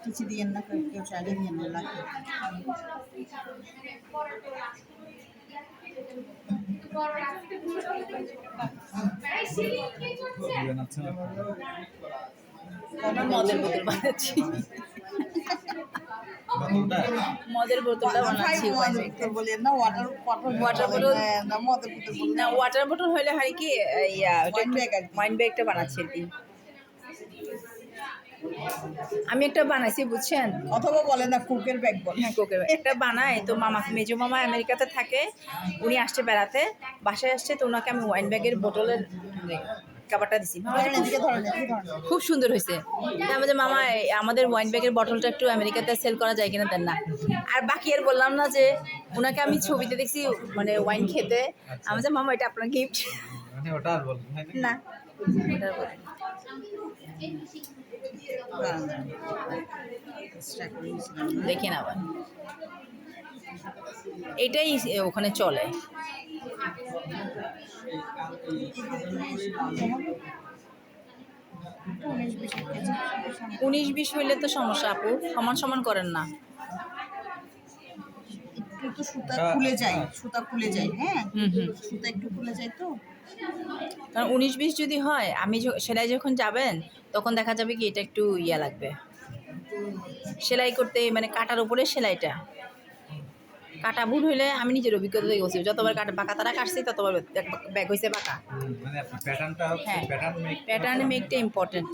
কিছু দিয়েন না, কেউ চাইলে নিয়ে না লাগে। মদের বোতল বানাচ্ছি, মদের বোতলটা বানাচ্ছি। না ওয়াটার বোতল না, ওয়াটার বোতল হলে হয় কি ওয়াইন ব্যাগটা বানাচ্ছি আর কি। আমি একটা বানাইছি বুঝছেন, অথবা বলে না কোকের ব্যাগ বলে। হ্যাঁ কোকের ব্যাগ একটা বানাই। তো মামা, মেজো মামা আমেরিকাতে থাকে, উনি আসছে বেড়াতে, বাসায় আসছে, তো ওনাকে আমি ওয়াইন ব্যাগের বোতলের কাবারটা দিছি। খুব সুন্দর হয়েছে। আমাদের মামা আমাদের ওয়াইন ব্যাগের বটলটা একটু আমেরিকাতে সেল করা যায় কিনা দেন না। আর বাকি আর বললাম না যে ওনাকে আমি ছবিতে দেখছি মানে ওয়াইন খেতে, আমাদের মামা এটা আপনার গিফট না, দেখেন আবার এটাই ওখানে চলে। 19-20 হইলে তো সমস্যা আপু, সমান সমান করেন না। একটু তো সুতা খুলে যায়, সুতা খুলে যায়। হ্যাঁ সুতা একটু খুলে যায় তো। কারণ 19-20 যদি হয়, আমি সেলাই যখন যাবেন তখন দেখা যাবে কি এটা একটু ইয়া লাগবে সেলাই করতে, মানে কাটার উপরে সেলাইটা কাটা ভুল হইলে, আমি নিজের অভিজ্ঞতা থেকে বলছি, যতবার বাঁকা তারা কাটছি ততবার ব্যাগ হয়েছে বাঁকা। হ্যাঁ, প্যাটার্ন মেকটা ইম্পর্টেন্ট।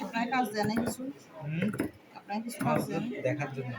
আপনার কাজ জানেন কিছু? আপনার কিছু কাজ জানেন দেখার জন্য